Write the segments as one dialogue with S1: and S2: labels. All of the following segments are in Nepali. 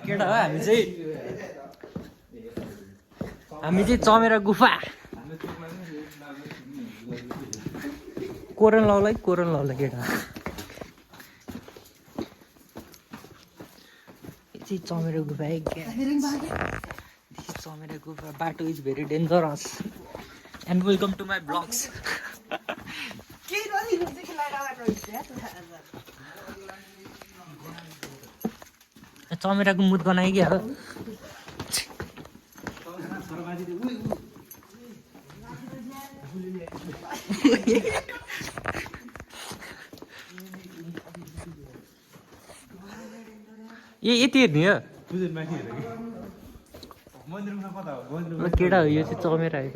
S1: केटा हो हामी चाहिँ चमेरा गुफा कोरन लाउला केटा चाहिँ चमेरा गुफा चमेरा गुफा बाटो is very dangerous and welcome to my blogs चमेराको मुद गनाइ क्या हो यति हेर्ने हो केटा हो यो चाहिँ चमेरा है त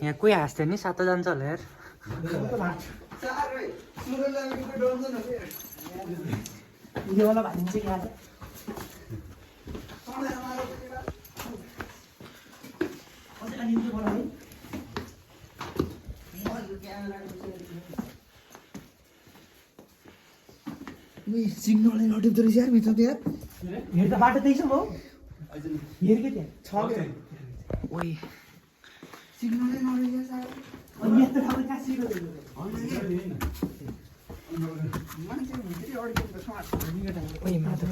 S1: यहाँ कोही हाँस्थ्यो नि सातो जान्छ होला यार
S2: सिग्नल नटिप्दो रहेछ यार भित्र त यार हेर्दा बाटो त्यही छ म हेर के त्यहाँ छ
S1: ओइ
S2: सिग्नलै नरहेछ सायद अनि यस्तो ठाउँमा कहाँ सिग्नल
S1: ओइ माधव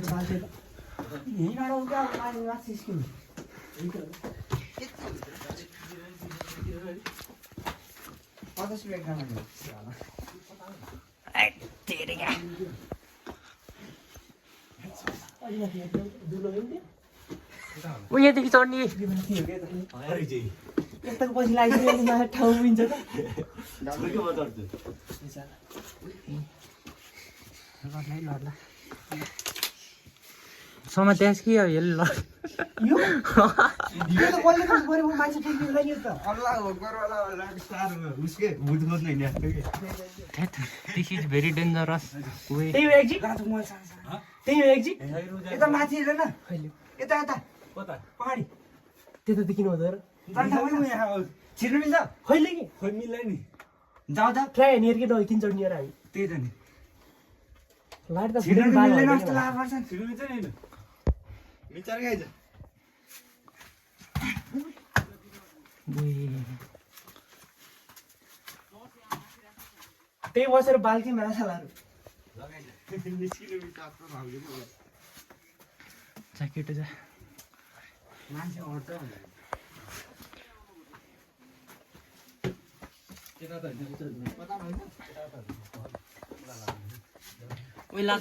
S2: यहीँबाट आउँछ अब पानी माथि स्किम पचास रुपियाँ ग्राम
S1: ओ यहाँदेखि चढ्ने
S2: यताको पछि लाग्यो ठाउँ मिन्छ त
S1: लड्ला समात्यास कि अब यसले
S2: यो त कसले काम गरे मान्छे टेक्निकलाई नि त
S1: दिस इज भेरी डेन्जरस
S2: त्यही हो एक्जिट त्यही हो एक्जिट यता माथि हेर न यता यता पहाडी त्यता किन हुँदो छिर्नु मिल्छ खैले कि
S3: खोइ मिल्दैन नि
S2: जाउँ जाउँ ट्राई हेर्ने कि दबाई किन चढ्ने हामी
S3: त्यही त नि
S2: लाइट त
S3: छिर्नु मिल्दैन जस्तो लाग्छ छिर्नु मिल्छ नि विचार गाइज
S2: त्यही बसेर बाल्टी माछालाहरू
S1: ज्याकेट जा
S3: मान्छे अड्छ
S1: ओइला त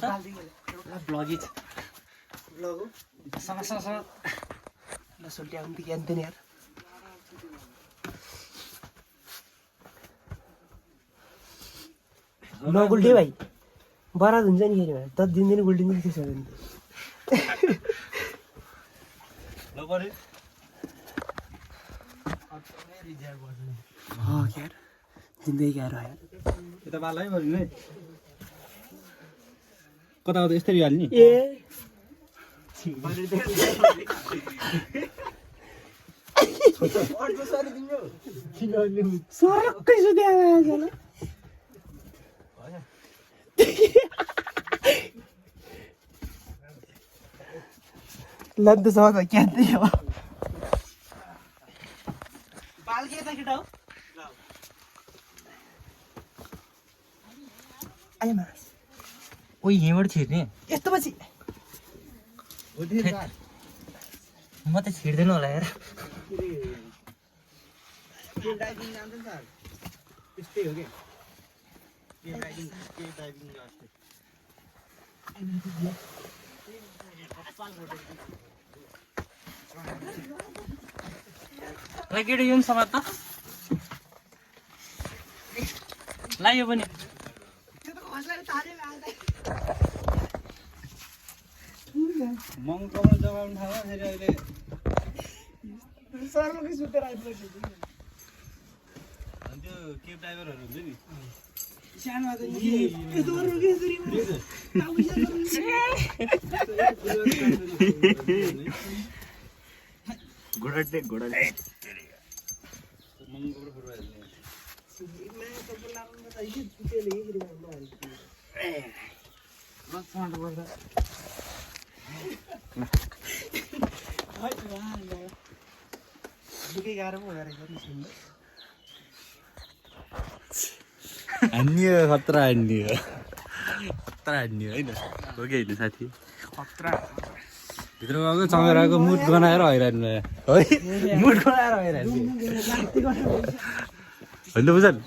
S1: ब्लगिज
S2: लगो
S1: सँग
S2: ल सोल्टी आउनु कि अन्त नि यार नगुल्टे भाइ बराद हुन्छ नि फेरि त दिनदिन गुल्टिन्छ नि त्यसो भने यार जिन्दगी गाह्रो आयो
S3: यता बालै भरिनु है कता कता यस्तरी हाल्ने
S2: ए सरक्कै सुत्या लद्द छ त क्यान्दै हो बाल्के त केटा हो आइ मास
S1: ओइ यहीँबाट छिर्ने
S2: यस्तो पछि
S1: म त छिर्दैन होला यार
S3: त्यस्तै हो क्या
S1: केटा यो समात त लाग्यो पनि
S3: मङ कमाउनु जगाउनु थाल्यो फेरि अहिले
S2: सरलकै सुतेर आइपुग्यो
S3: त्यो केब ड्राइभरहरू हुन्छ नि
S2: सानो त यस्तो गर्नु के यसरी
S3: घोडा टेक घोडा मङ्गोबाट फुर्बाइहाल्ने हान्यो खतरा हान्यो होइन हो कि होइन साथी भित्र गएको चङ्गेराको मुड बनाएर हैरान है मुड बनाएर हैरान होइन बुझन्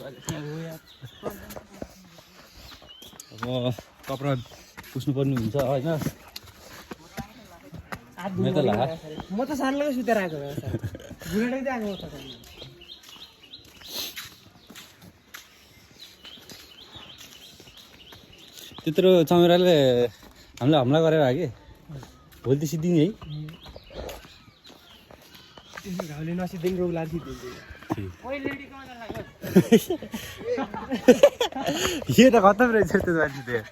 S3: अब कपडा पुस्नुपर्ने हुन्छ होइन
S2: म त सानोलाई सुतेर आएको बुढाटै चाहिँ आएको
S3: त्यत्रो चङ्गेराले हामीलाई हमला गरेर आयो कि भोलि त सिद्धिने है
S2: घाउले नसिद्धिने रोग लाग्छ
S3: यो त खतम रहेछ त्यो मान्छे त्यो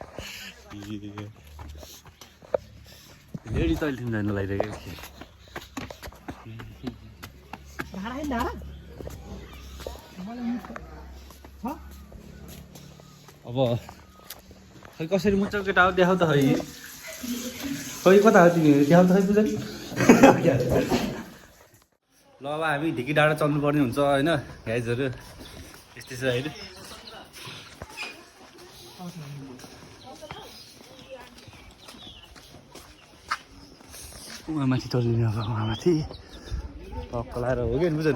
S3: लेडी तैँले थियौँ जानु लगाइरहेको अब खै कसरी मुच्चो केटा हो देखाउ त खै खै कता हो तिमी देखाउ त खै बुझ ल अब हामी ढिकी डाँडा चल्नुपर्ने हुन्छ होइन गाइजहरू यस्तै छ होइन उहाँमाथि चल्ने अब उहाँमाथि टक्क लाएर हो कि बुझ्नु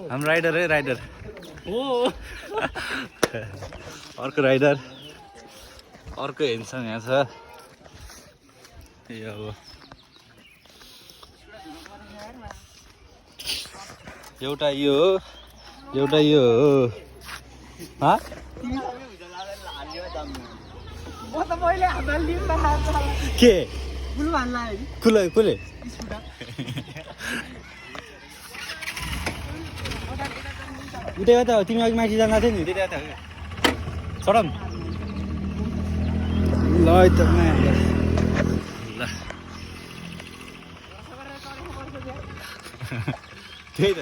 S3: हाम्रो राइडर है राइडर हो अर्को राइडर अर्को हेन्सम यहाँ छ ए अब एउटा यो हो के कुले उतै त तिमी अघि माथि जाँदा थियो नि त्यता त चढम ल त ल त्यही त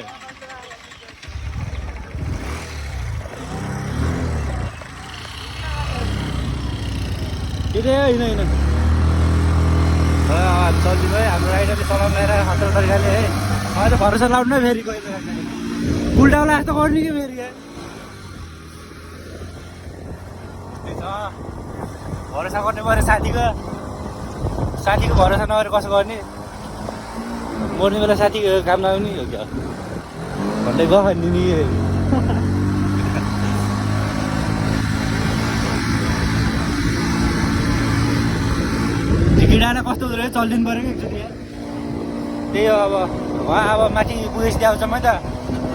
S3: होइन चल्दिनु है हाम्रो राइडरले चलाउनु ल्याएर खतरा तरिकाले है अहिले त भरोसा लाउनु नै फेरि गयो उल्टाउला जस्तो गर्नु कि फेरि भरोसा गर्नु पऱ्यो साथीको भरोसा नगरेर कसो गर्ने मर्ने बेला साथीको काम नआउने हो क्या भन्दै गयो भन्ने नि ढिकिडाँडा कस्तो हुँदो रहेछ चलिदिनु पऱ्यो कि एकचोटि त्यही हो अब उहाँ अब माथि पुगेपछि आउँछ म त ल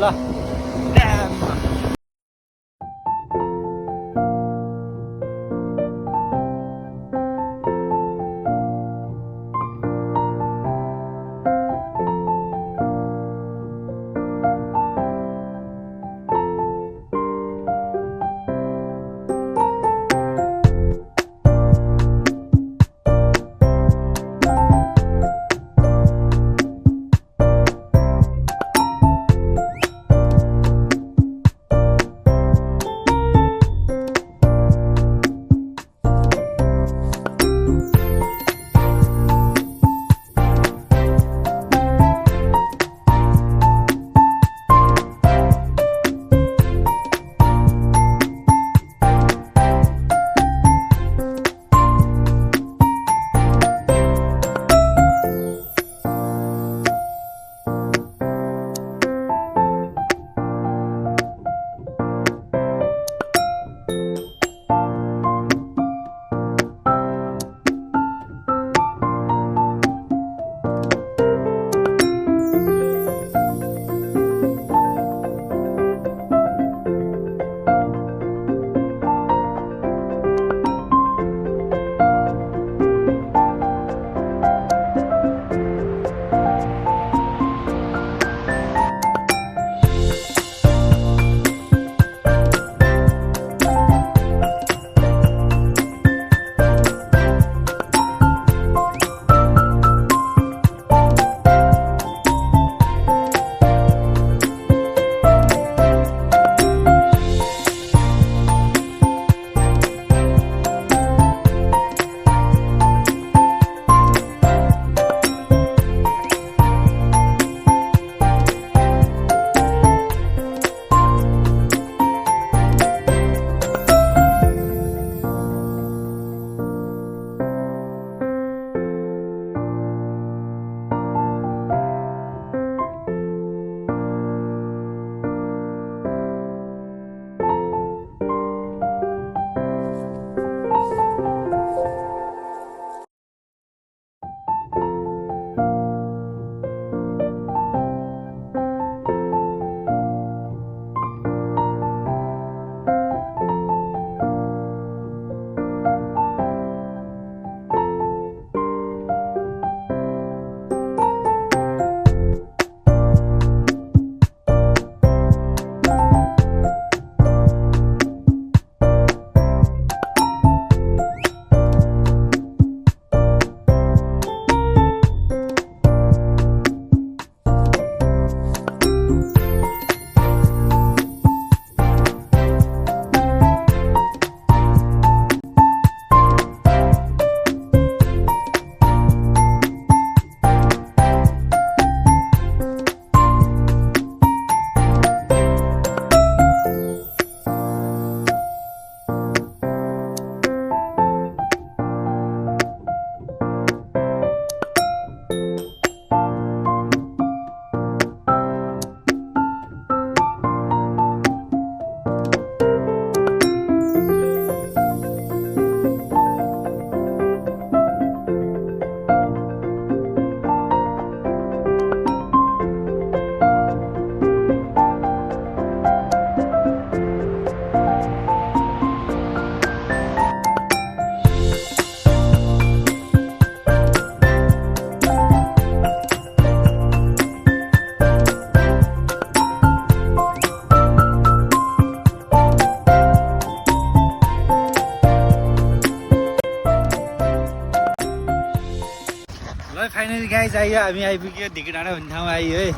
S3: फाइनली गाइस आइयो हामी आइपुग्यो ढिकी डाँडा भन्ने ठाउँ आइयो है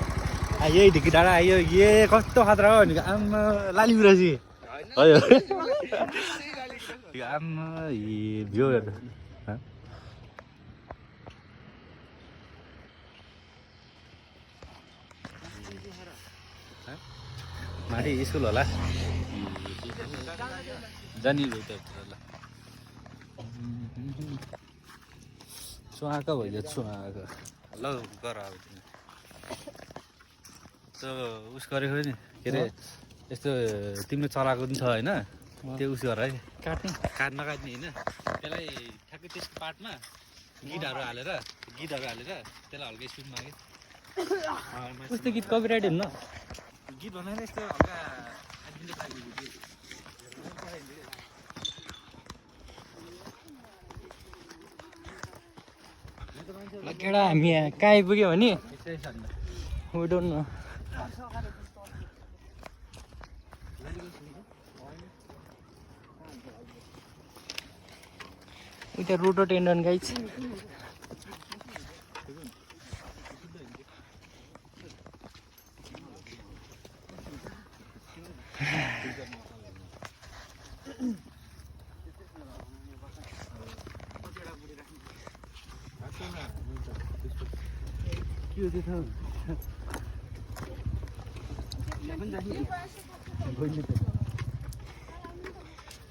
S3: आइयो ढिकी डाँडा आइयो ए कस्तो खतरा हो भनेको आम्मा लाली गुराँसी हजुर आम्मा भ्यू हेर्नु माथि स्कुल होला जाने सुहाएको भइदियो सुहाएको ल गर अब तिमी त्यो उस गरेको नि के अरे यस्तो तिम्रो चलाएको पनि छ होइन त्यो उस गर है
S1: काट्ने
S3: नकाट्ने होइन त्यसलाई ठ्याक्कै त्यसको पार्टमा गीतहरू हालेर त्यसलाई हल्का स्पिडमा के
S1: कस्तो गीत कपिराइट हुन्न
S3: गीत बनाएर यस्तो हल्का
S1: केटा हामी कहाँ आइपुग्यो भने we don't know with a rhododendron guys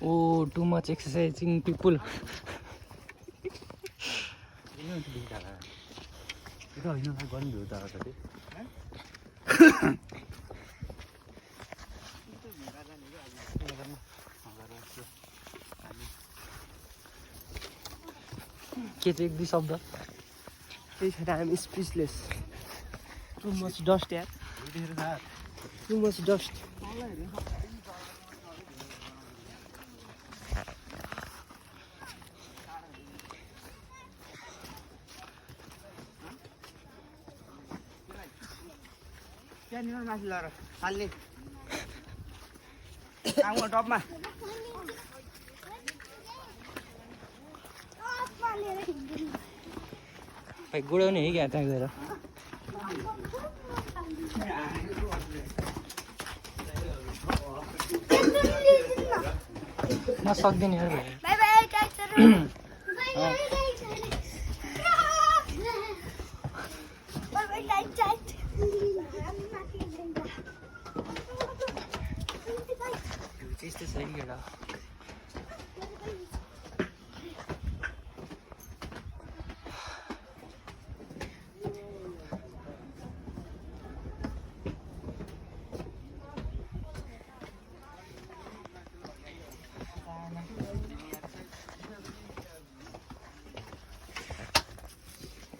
S1: oh too much exercising people के चाहिँ एक दुई शब्द
S2: त्यही छैन हामी स्पिचलेस टु मच डस्ट यार टु मच डस्ट त्यहाँनिर माथि लएर हाल्ने आउँ टपमा
S1: भाइ गुडाउने है क्या त्यहाँ गएर म सक्दिनँ यार
S4: बाई बाई टाइटहरू बाई बाई टाइट टाइट
S1: त्यस्तै छ है केटा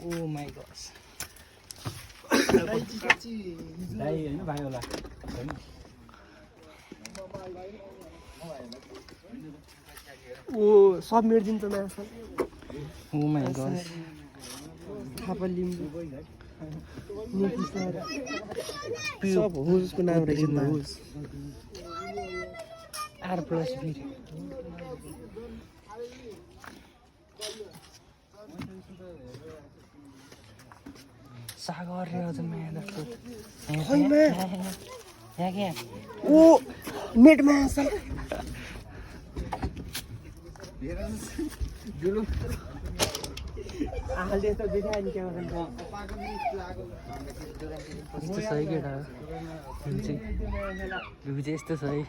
S1: Oh my gosh.
S3: दाइ होइन भाइ होला
S2: ओ सब मेटिदिन्छ म्यास
S1: Oh my gosh.
S2: Thapa Limbu सब होसको नाम रहेछ नि होस
S1: R plus B. सागर रे अझ मैं यहाँ क्या
S2: ओ नेट म्यास आले त देखायो नि क्या
S1: यस्तो छ है केटा भ्यू चाहिँ यस्तो छ है